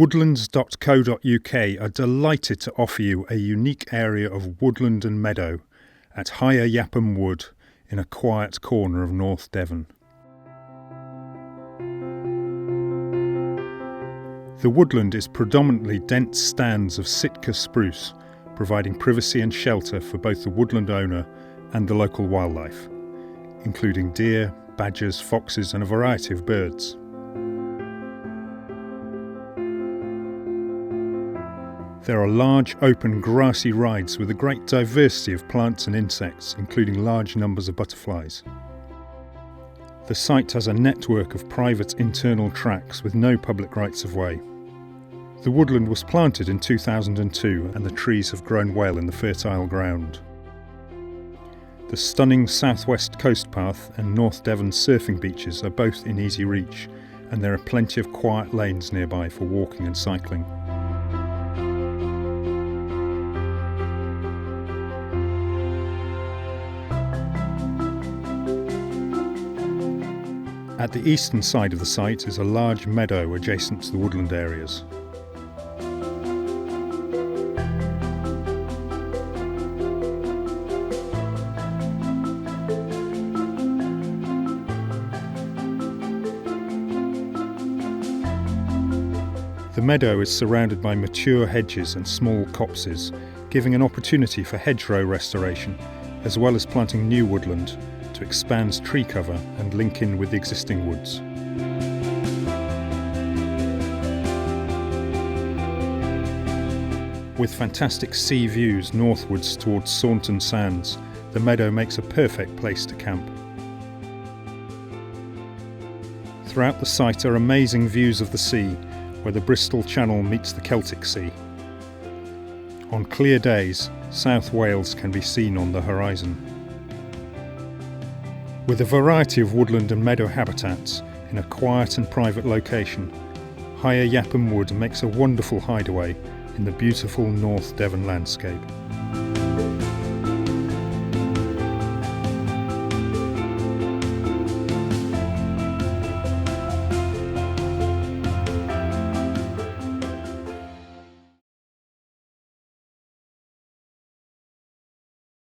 Woodlands.co.uk are delighted to offer you a unique area of woodland and meadow at Higher Yapham Wood in a quiet corner of North Devon. The woodland is predominantly dense stands of Sitka spruce, providing privacy and shelter for both the woodland owner and the local wildlife, including deer, badgers, foxes and a variety of birds. There are large open grassy rides with a great diversity of plants and insects, including large numbers of butterflies. The site has a network of private internal tracks with no public rights of way. The woodland was planted in 2002 and the trees have grown well in the fertile ground. The stunning southwest coast path and North Devon surfing beaches are both in easy reach, and there are plenty of quiet lanes nearby for walking and cycling. At the eastern side of the site is a large meadow adjacent to the woodland areas. The meadow is surrounded by mature hedges and small copses, giving an opportunity for hedgerow restoration, as well as planting new woodland to expand tree cover and link in with the existing woods. With fantastic sea views northwards towards Saunton Sands, the meadow makes a perfect place to camp. Throughout the site are amazing views of the sea, where the Bristol Channel meets the Celtic Sea. On clear days, South Wales can be seen on the horizon. With a variety of woodland and meadow habitats in a quiet and private location, Higher Yapham Wood makes a wonderful hideaway in the beautiful North Devon landscape.